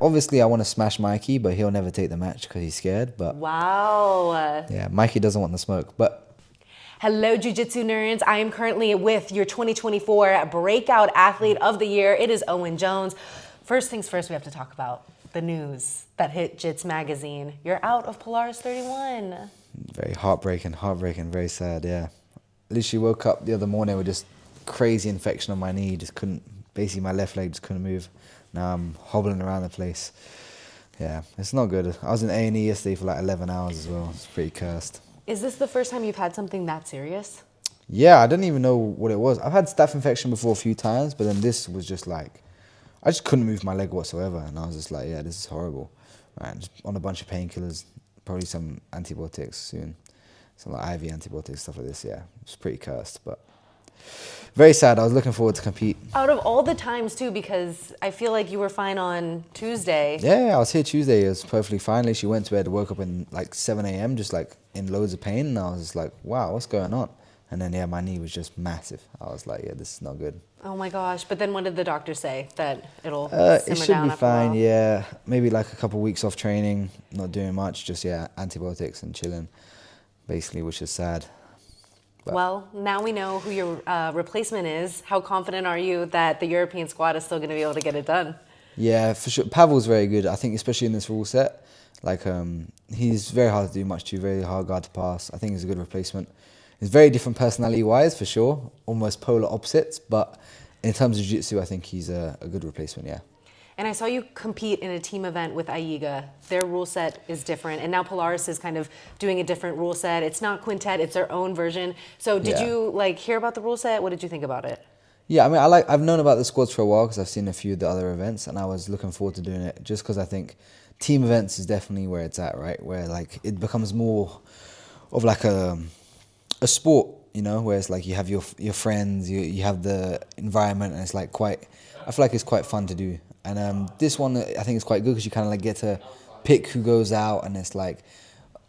obviously I want to smash Mikey, but he'll never take the match because he's scared. But wow. yeah, Mikey doesn't want the smoke. But hello, Jiu-Jitsu nerds. I am currently with your 2024 Breakout Athlete of the Year. It is Owen Jones. First things first, we have to talk about the news that hit Jits magazine. You're out of Polaris 31. very heartbreaking, very sad, yeah. Literally woke up the other morning with just crazy infection on my knee. Just couldn't, basically my left leg just couldn't move. Now I'm hobbling around the place. Yeah, it's not good. I was in A&E yesterday for like 11 hours as well. It's pretty cursed. Is this the first time you've had something that serious? Yeah, I didn't even know what it was. I've had staph infection before a few times, but then this was just like, I just couldn't move my leg whatsoever. And I was just like, yeah, this is horrible. Right, just on a bunch of painkillers, probably some antibiotics soon. Some like IV antibiotics, stuff like this, yeah. It's pretty cursed, but very sad. I was looking forward to compete. Out of all the times too, because I feel like you were fine on Tuesday. Yeah, I was here Tuesday. It was perfectly fine. She went to bed, woke up in like 7 a.m. just like in loads of pain. And I was just like, wow, what's going on? And then, yeah, my knee was just massive. I was like, yeah, this is not good. Oh my gosh. But then what did the doctor say? That it'll it simmer should down be after a fine, while? yeah. Maybe like a couple of weeks off training, not doing much, just, yeah, antibiotics and chilling, basically, which is sad. But Well, now we know who your replacement is. How confident are you that the European squad is still going to be able to get it done? yeah, for sure. Pavel's very good. I think especially in this rule set, like he's very hard to do much to, very hard guard to pass. I think he's a good replacement. He's very different personality-wise, for sure, almost polar opposites. But in terms of jiu-jitsu, I think he's a good replacement, yeah. And I saw you compete in a team event with Aiga. Their rule set is different. And now Polaris is kind of doing a different rule set. It's not quintet, it's their own version. So did Yeah. you like hear about the rule set? What did you think about it? Yeah, I mean, I've known about the squads for a while because I've seen a few of the other events, and I was looking forward to doing it just because I think team events is definitely where it's at, right? Where like it becomes more of like a sport, you know, where it's like you have your friends, you have the environment, and it's like quite, I feel like it's quite fun to do. And this one I think is quite good because you kind of like get to pick who goes out, and it's like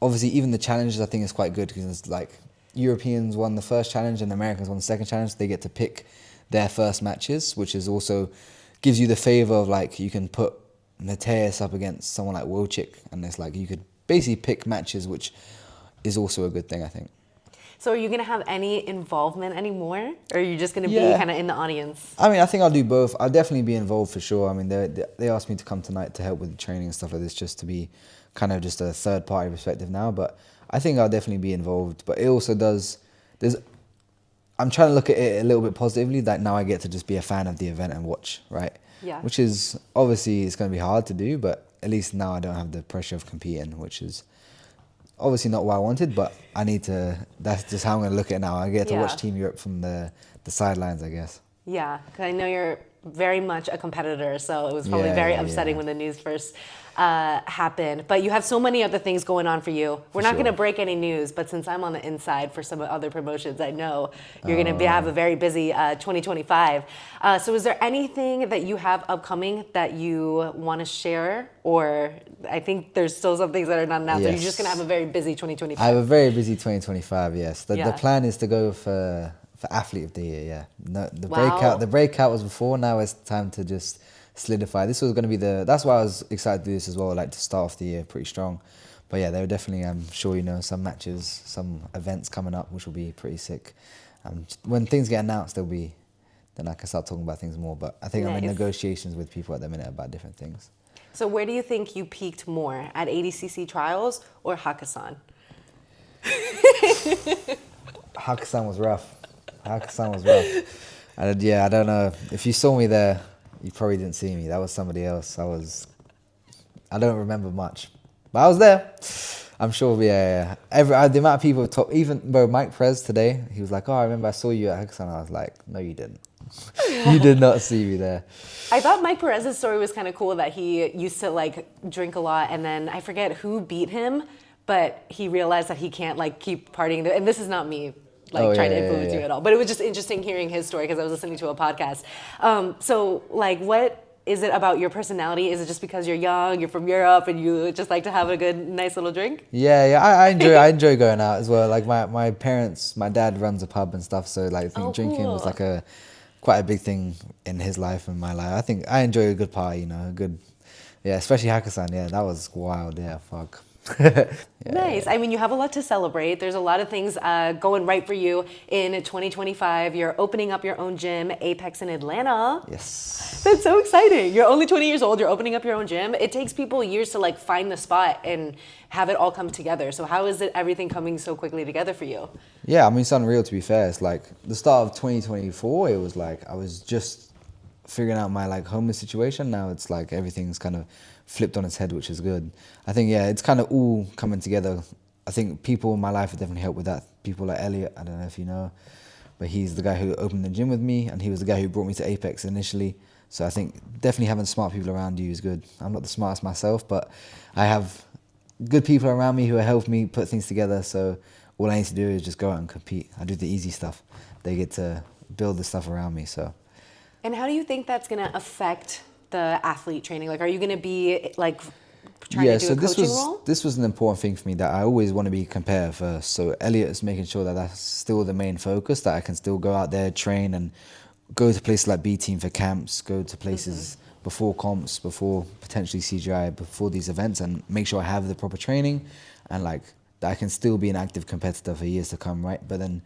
obviously even the challenges I think is quite good because it's like Europeans won the first challenge and Americans won the second challenge. They get to pick their first matches, which is also gives you the favor of like you can put Mateus up against someone like Wilczyk, and it's like you could basically pick matches, which is also a good thing, I think. So are you going to have any involvement anymore? Or are you just going to be Yeah. kind of in the audience? I mean, I think I'll do both. I'll definitely be involved for sure. I mean, they asked me to come tonight to help with the training and stuff like this, just to be kind of just a third party perspective now. But I think I'll definitely be involved. But it also I'm trying to look at it a little bit positively, that now I get to just be a fan of the event and watch, right? Yeah. Which is, obviously, it's going to be hard to do, but at least now I don't have the pressure of competing, which is obviously not what I wanted, but I need to, that's just how I'm going to look at it now. I get to Yeah. watch Team Europe from the sidelines, I guess. Yeah, because I know you're very much a competitor, so it was probably very upsetting when the news first happened. But you have so many other things going on for you. We're not sure. going to break any news, but since I'm on the inside for some other promotions, I know you're going to have a very busy 2025. So is there anything that you have upcoming that you want to share? Or I think there's still some things that are not announced. Or you're just going to have a very busy 2025? I have a very busy 2025, yes. The Yeah. plan is to go for Athlete of the Year, yeah. No, Wow. the breakout was before, now it's time to just solidify. This was going to be that's why I was excited to do this as well, like to start off the year pretty strong. But yeah, there are definitely, I'm sure you know, some matches, some events coming up, which will be pretty sick. When things get announced, then I can start talking about things more. But I think I'm in Nice. negotiations with people at the minute about different things. So where do you think you peaked more, at ADCC Trials or Hakkasan? Hakkasan was rough. Hakkasan was rough. And yeah, I don't know. If you saw me there, you probably didn't see me. That was somebody else. I don't remember much. But I was there. I'm sure, yeah. The amount of people talk, even, bro, Mike Prez today, he was like, oh, I remember I saw you at Hakkasan. I was like, no, you didn't. You did not see me there. I thought Mike Perez's story was kind of cool, that he used to like drink a lot, and then I forget who beat him, but he realized that he can't like keep partying. And this is not me like trying to influence you at all, but it was just interesting hearing his story because I was listening to a podcast. So like, what is it about your personality? Is it just because you're young, you're from Europe, and you just like to have a good, nice little drink? Yeah, I enjoy going out as well. Like my parents, my dad runs a pub and stuff, so like I think drinking was like quite a big thing in his life and my life. I think I enjoy a good party, you know, Yeah, especially Hakkasan. Yeah, that was wild. Yeah, fuck. Yeah, Nice. I mean, you have a lot to celebrate. There's a lot of things going right for you in 2025. You're opening up your own gym, Apex in Atlanta. Yes. That's so exciting. You're only 20 years old. You're opening up your own gym. It takes people years to like find the spot and have it all come together. So how is it everything coming so quickly together for you? Yeah, I mean, it's unreal, to be fair. It's like the start of 2024, it was like I was just figuring out my like homeless situation. Now it's like everything's kind of flipped on its head, which is good. I think, yeah, it's kind of all coming together. I think people in my life have definitely helped with that. People like Elliot, I don't know if you know, but he's the guy who opened the gym with me, and he was the guy who brought me to Apex initially. So I think definitely having smart people around you is good. I'm not the smartest myself, but I have good people around me who help me put things together. So all I need to do is just go out and compete. I do the easy stuff. They get to build the stuff around me. So. And how do you think that's going to affect the athlete training? Like, are you going to be like trying to do a coaching role? This was an important thing for me, that I always want to be competitive first. So Elliot is making sure that that's still the main focus, that I can still go out there, train, and go to places like BTeam for camps, go to places before comps, before potentially CGI, before these events, and make sure I have the proper training, and like that I can still be an active competitor for years to come, right? But then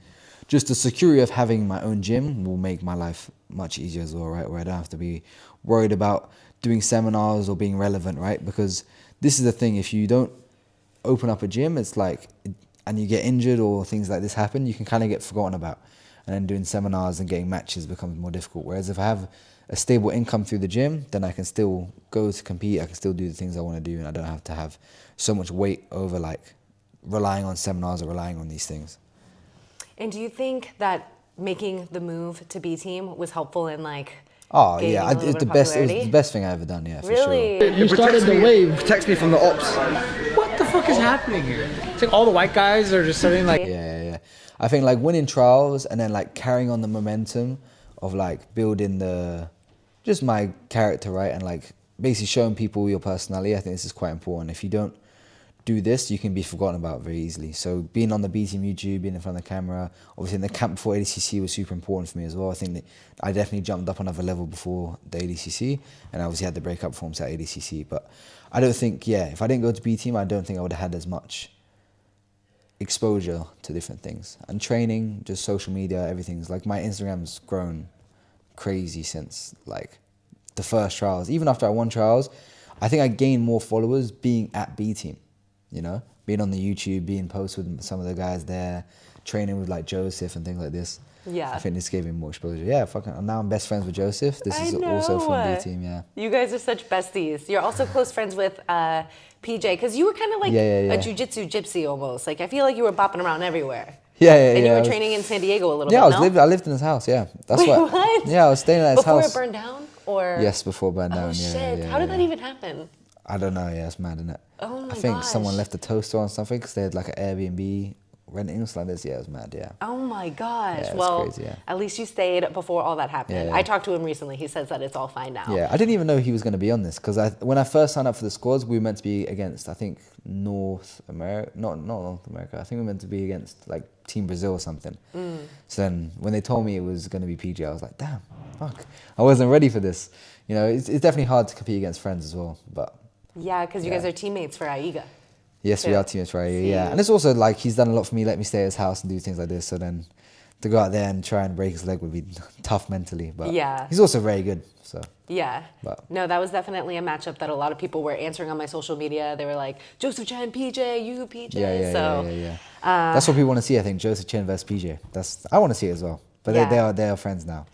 just the security of having my own gym will make my life much easier as well, right? Where I don't have to be worried about doing seminars or being relevant, right? Because this is the thing, if you don't open up a gym, it's like, and you get injured or things like this happen, you can kind of get forgotten about. And then doing seminars and getting matches becomes more difficult. Whereas if I have a stable income through the gym, then I can still go to compete, I can still do the things I want to do, and I don't have to have so much weight over like relying on seminars or relying on these things. And do you think that making the move to BTeam was helpful in like Oh gaining yeah, a little it bit of was popularity? the best thing I ever done, yeah, for Really? sure. You started the wave. Protects me from the ops. What the fuck is happening here? It's like all the white guys are just starting like. Yeah. I think like winning trials and then like carrying on the momentum of like building just my character, right? And like basically showing people your personality. I think this is quite important. If you don't do this, you can be forgotten about very easily. So being on the BTeam YouTube, being in front of the camera, obviously in the camp before ADCC was super important for me as well. I think that I definitely jumped up another level before the ADCC, and I obviously had the breakup performance at ADCC. But I don't think, if I didn't go to BTeam, I don't think I would have had as much exposure to different things. And training, just social media, everything's like, my Instagram's grown crazy since like the first trials. Even after I won trials, I think I gained more followers being at BTeam. You know, being on the YouTube, being posted with some of the guys there, training with like Joseph and things like this. Yeah. I think this gave me more exposure. Yeah, fucking. Now I'm best friends with Joseph. This is also from BTeam. Yeah. You guys are such besties. You're also close friends with PJ, because you were kind of like a jujitsu gypsy almost. Like I feel like you were bopping around everywhere. And you were training in San Diego a little bit. I lived in his house. Yeah, that's Wait, what? Yeah, I was staying at his house. Before it burned down, or yes, before it burned down. Oh shit! How did that even happen? I don't know. Yeah, it's mad, isn't it? Oh my I think gosh. someone left a toaster on something because they had like an Airbnb renting or something like this. Yeah, it was mad. Yeah. Oh my gosh. Yeah, well, crazy, yeah. At least you stayed before all that happened. Yeah. I talked to him recently. He says that it's all fine now. Yeah, I didn't even know he was going to be on this because when I first signed up for the squads, we were meant to be against, I think, North America. Not North America. I think we were meant to be against like Team Brazil or something. So then when they told me it was going to be PG, I was like, damn, fuck. I wasn't ready for this. You know, it's definitely hard to compete against friends as well. But yeah, because you guys are teammates for AIGA. Yes, we are teammates for AIGA, yeah. And it's also like he's done a lot for me, let me stay at his house and do things like this. So then to go out there and try and break his leg would be tough mentally. But he's also very good. So yeah. No, that was definitely a matchup that a lot of people were answering on my social media. They were like, Joseph Chen, PJ, you, PJ. Yeah. That's what people want to see, I think. Joseph Chen versus PJ. I want to see it as well. But they are friends now.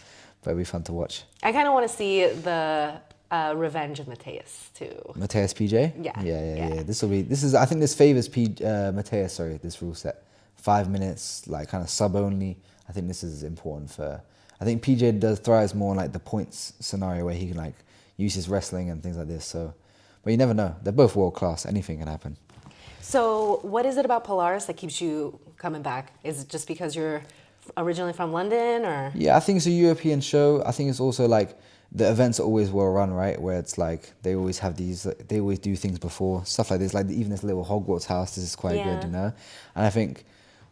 But it'll be fun to watch. I kind of want to see the revenge of Mateus too. Mateus PJ? Yeah. I think this favors Mateus, this rule set. 5 minutes, like kind of sub only. I think this is important I think PJ thrives more on like the points scenario where he can like use his wrestling and things like this. So, but you never know. They're both world class. Anything can happen. So what is it about Polaris that keeps you coming back? Is it just because you're originally from London, or? Yeah, I think it's a European show. I think it's also like the events are always well run, right? Where it's like they always have they always do things before, stuff like this. Like even this little Hogwarts house, this is quite good, you know? And I think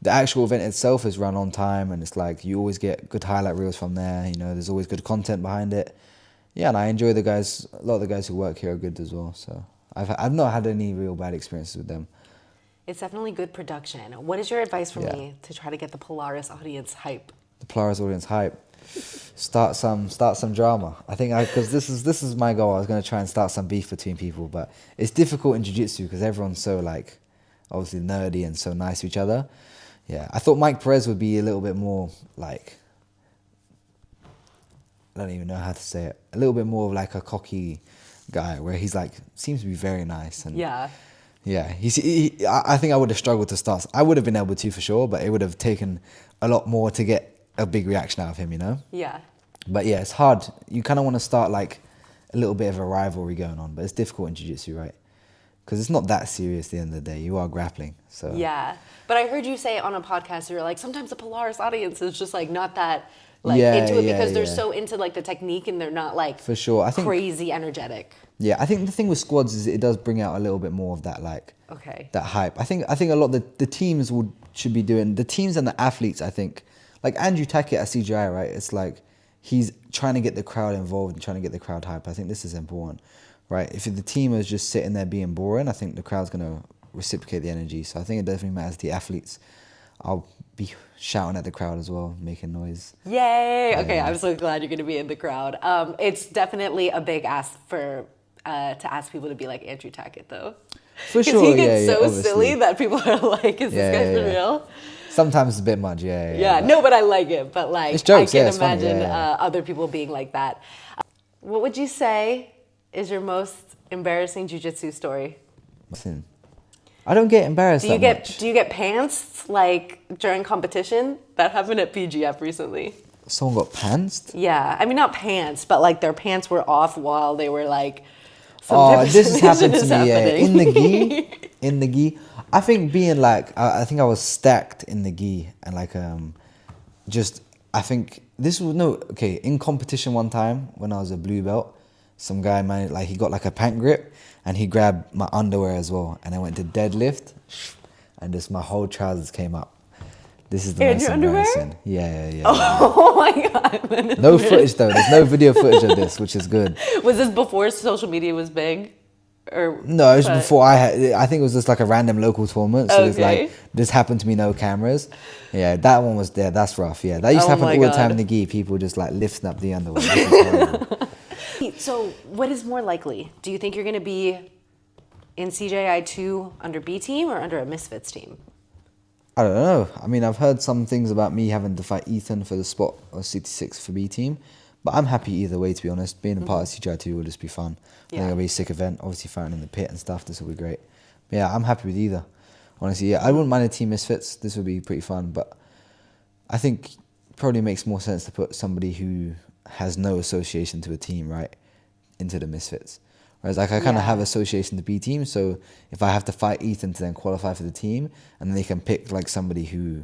the actual event itself is run on time, and it's like you always get good highlight reels from there. You know, there's always good content behind it. Yeah, and I enjoy the guys. A lot of the guys who work here are good as well. So I've not had any real bad experiences with them. It's definitely good production. What is your advice for me to try to get the Polaris audience hype? The Polaris audience hype. Start some drama. I think because this is my goal. I was going to try and start some beef between people, but it's difficult in jiu-jitsu because everyone's so like obviously nerdy and so nice to each other. Yeah, I thought Mike Perez would be a little bit more like, I don't even know how to say it, a little bit more of like a cocky guy where he's like seems to be very nice and Yeah. Yeah, I think I would have struggled to start. I would have been able to for sure, but it would have taken a lot more to get a big reaction out of him, you know? Yeah. But yeah, it's hard. You kind of want to start like a little bit of a rivalry going on, but it's difficult in jiu-jitsu, right? Because it's not that serious at the end of the day. You are grappling, so... Yeah. But I heard you say on a podcast, you were like, sometimes the Polaris audience is just like not that into it because they're so into like the technique and they're not like for sure. I think crazy energetic. Yeah, I think the thing with squads is it does bring out a little bit more of that like that hype. I think a lot of the teams should be doing, the teams and the athletes, I think, like Andrew Tackett at CGI, right? It's like he's trying to get the crowd involved and trying to get the crowd hype. I think this is important, right? If the team is just sitting there being boring, I think the crowd's going to reciprocate the energy. So I think it definitely matters to the athletes. I'll be shouting at the crowd as well, making noise. Yay! Okay, I'm so glad you're going to be in the crowd. It's definitely a big ask for to ask people to be like Andrew Tackett, though. For sure, he gets so obviously. silly that people are like, "Is this guy for real?" Sometimes it's a bit much, No, but I like it. But like, it's jokes, I can it's funny, imagine other people being like that. What would you say is your most embarrassing jiu-jitsu story? Listen, I don't get embarrassed that much. Do you get pantsed like during competition? That happened at PGF recently. Someone got pantsed? Yeah, I mean not pants, but like their pants were off while they were like. This has happened to me. Yeah, in the gi, in the gi. I think being like, I think I was stacked in the gi and like I think this was in competition one time when I was a blue belt, some guy managed, like he got like a pant grip and he grabbed my underwear as well and I went to deadlift and just my whole trousers came up. This is the most embarrassing. Yeah. Oh my god. No footage though. There's no video footage of this, which is good. Was this before social media was big? Or no, it was before I think it was just like a random local tournament. So it's like this happened to me, no cameras. Yeah, that one was there. That's rough. Yeah, that used to happen all the time in the gi. People just like lifting up the underwear. This is horrible. So what is more likely? Do you think you're going to be in CJI 2 under BTeam or under a Misfits team? I don't know. I mean, I've heard some things about me having to fight Ethan for the spot of 66 for BTeam, but I'm happy either way, to be honest. Being a part of CGI 2 will just be fun. I think it'll be a sick event. Obviously, fighting in the pit and stuff, this will be great. But yeah, I'm happy with either. Honestly, yeah, I wouldn't mind a team Misfits. This would be pretty fun, but I think it probably makes more sense to put somebody who has no association to a team, right, into the Misfits. Whereas like I kind of have association to BTeam, so if I have to fight Ethan to then qualify for the team, and then they can pick like somebody who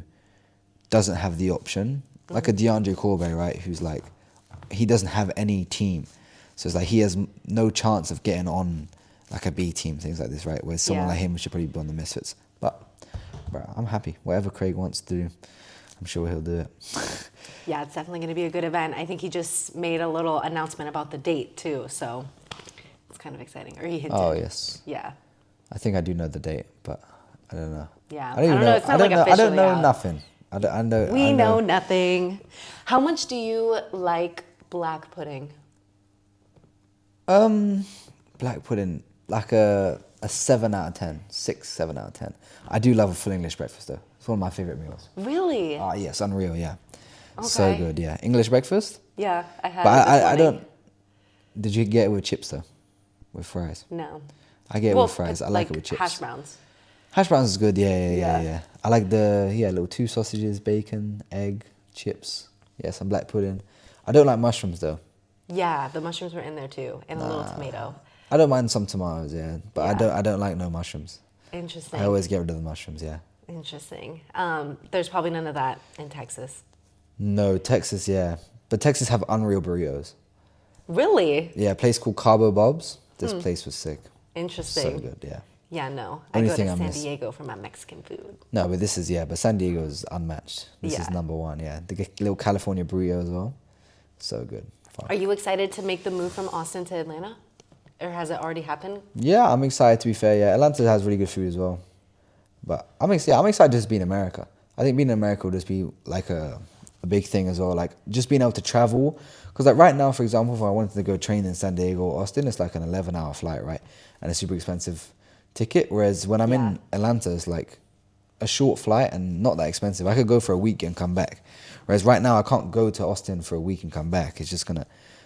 doesn't have the option, like a DeAndre Corbett, right, who's like, he doesn't have any team. So it's like he has no chance of getting on like a B team, things like this, right? Whereas someone like him should probably be on the Misfits. But bro, I'm happy. Whatever Craig wants to do, I'm sure he'll do it. Yeah, it's definitely going to be a good event. I think he just made a little announcement about the date too, so it's kind of exciting. Or he hinted. Oh, yes. Yeah. I think I do know the date, but I don't know. Yeah, I don't know. It's not like officially I don't know out. nothing. We know nothing. How much do you like black pudding? Black pudding, like a 7 out of 10, 6, 7 out of 10. I do love a full English breakfast though. It's one of my favorite meals. Really? Yes, unreal, yeah. Okay. So good, yeah. English breakfast? Yeah, I had. But I don't. Did you get it with chips though? With fries? No. I get it with fries. I like it with chips. Hash browns. Hash browns is good, yeah. I like the little 2 sausages, bacon, egg, chips. Yeah, some black pudding. I don't like mushrooms though. Yeah, the mushrooms were in there too, and a little tomato. I don't mind some tomatoes, yeah, but I don't like no mushrooms. Interesting. I always get rid of the mushrooms, yeah. Interesting. There's probably none of that in Texas. No, Texas, yeah. But Texas have unreal burritos. Really? Yeah, a place called Cabo Bob's. This place was sick. Interesting. So good, yeah. Yeah, no. Only I go thing to I San miss. Diego for my Mexican food. No, but this is, but San Diego is unmatched. This is number one, yeah. The little California burrito as well. So good. Are you excited to make the move from Austin to Atlanta? Or has it already happened? Yeah, I'm excited, to be fair. Yeah, Atlanta has really good food as well. But I'm excited to just be in America. I think being in America will just be like a big thing as well. Like just being able to travel. Because like right now, for example, if I wanted to go train in San Diego or Austin, it's like an 11-hour flight, right? And a super expensive ticket. Whereas when I'm in Atlanta, it's like a short flight and not that expensive. I could go for a week and come back. Whereas right now, I can't go to Austin for a week and come back. It's just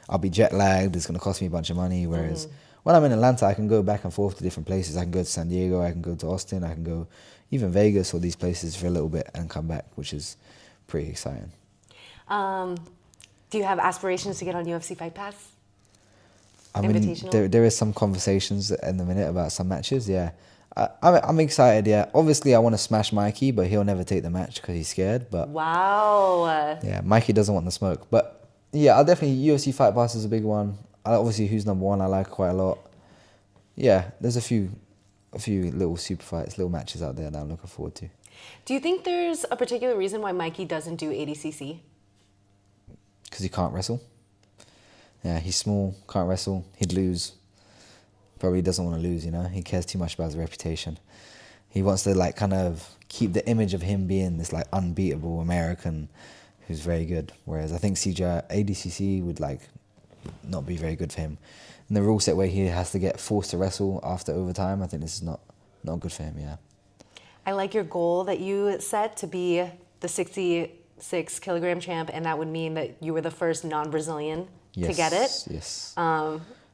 I'll be jet lagged. It's going to cost me a bunch of money. Whereas when I'm in Atlanta, I can go back and forth to different places. I can go to San Diego. I can go to Austin. I can go even Vegas or these places for a little bit and come back, which is pretty exciting. Do you have aspirations to get on UFC Fight Pass? I mean, there is some conversations in the minute about some matches, yeah. I'm excited, yeah. Obviously, I want to smash Mikey, but he'll never take the match because he's scared. But wow. Yeah, Mikey doesn't want the smoke. But yeah, I'll definitely, UFC Fight Pass is a big one. Obviously, Who's Number One, I like quite a lot. Yeah, there's a few little super fights, little matches out there that I'm looking forward to. Do you think there's a particular reason why Mikey doesn't do ADCC? Because he can't wrestle. Yeah, he's small, can't wrestle. He'd lose. Probably doesn't want to lose, you know. He cares too much about his reputation. He wants to like kind of keep the image of him being this like unbeatable American who's very good. Whereas I think ADCC would like not be very good for him. And the rule set where he has to get forced to wrestle after overtime, I think this is not good for him, yeah. I like your goal that you set to be the 66-kilogram champ, and that would mean that you were the first non-Brazilian to get it. Yes.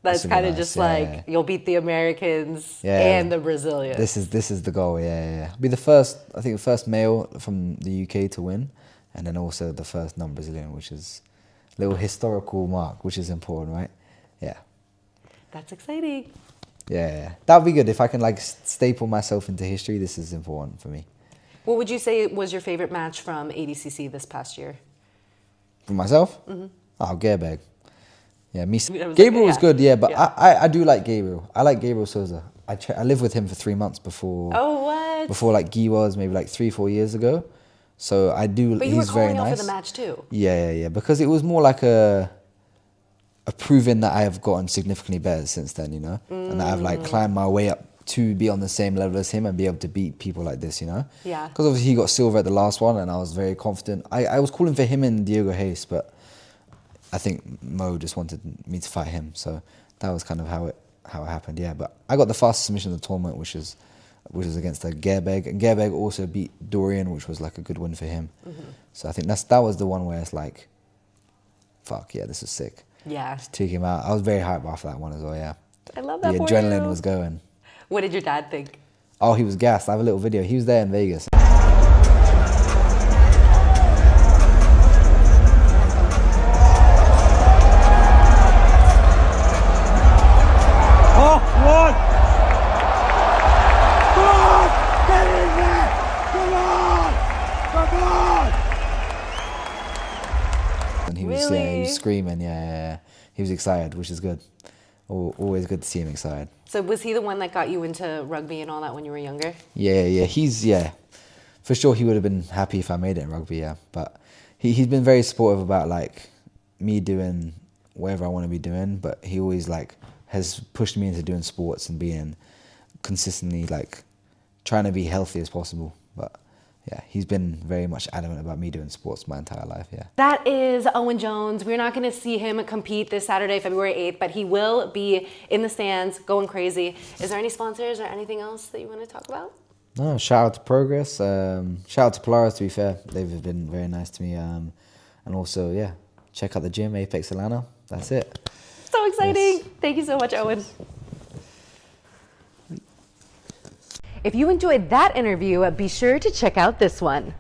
That's kind of nice, just like you'll beat the Americans and the Brazilians. This is the goal, yeah. Be the first, I think the first male from the UK to win, and then also the first non-Brazilian, which is a little historical mark, which is important, right? Yeah. That's exciting. Yeah. That would be good if I can like staple myself into history. This is important for me. What would you say was your favorite match from ADCC this past year? For myself? Mm-hmm. Oh, Gearbag. Yeah, Gabriel was good, yeah, but I do like Gabriel. I like Gabriel Souza. I lived with him for 3 months before. Oh, what? Before like Guy was maybe like 3-4 years ago. So I do. But you were calling out nice. for the match too. Yeah. Because it was more like a proving that I have gotten significantly better since then, you know, and that I've like climbed my way up to be on the same level as him and be able to beat people like this, you know. Yeah. Because obviously he got silver at the last one, and I was very confident. I was calling for him and Diego Hayes, but I think Mo just wanted me to fight him, so that was kind of how it happened. Yeah, but I got the fastest submission of the tournament, which is against Gearbag, and Gearbag also beat Dorian, which was like a good win for him. Mm-hmm. So I think that was the one where it's like, fuck yeah, this is sick. Yeah. Just took him out. I was very hyped after that one as well. Yeah. I love that. The adrenaline was going. What did your dad think? Oh, he was gassed. I have a little video. He was there in Vegas. He was screaming, yeah. He was excited, which is good. Always good to see him excited. So was he the one that got you into rugby and all that when you were younger? Yeah. For sure he would have been happy if I made it in rugby, yeah. But he's been very supportive about like me doing whatever I want to be doing, but he always like has pushed me into doing sports and being consistently like trying to be healthy as possible. But yeah, he's been very much adamant about me doing sports my entire life, yeah. That is Owen Jones. We're not going to see him compete this Saturday, February 8th, but he will be in the stands going crazy. Is there any sponsors or anything else that you want to talk about? No, shout out to Progress. Shout out to Polaris, to be fair. They've been very nice to me. And also, yeah, check out the gym, Apex Atlanta. That's it. So exciting. Yes. Thank you so much, Owen. If you enjoyed that interview, be sure to check out this one.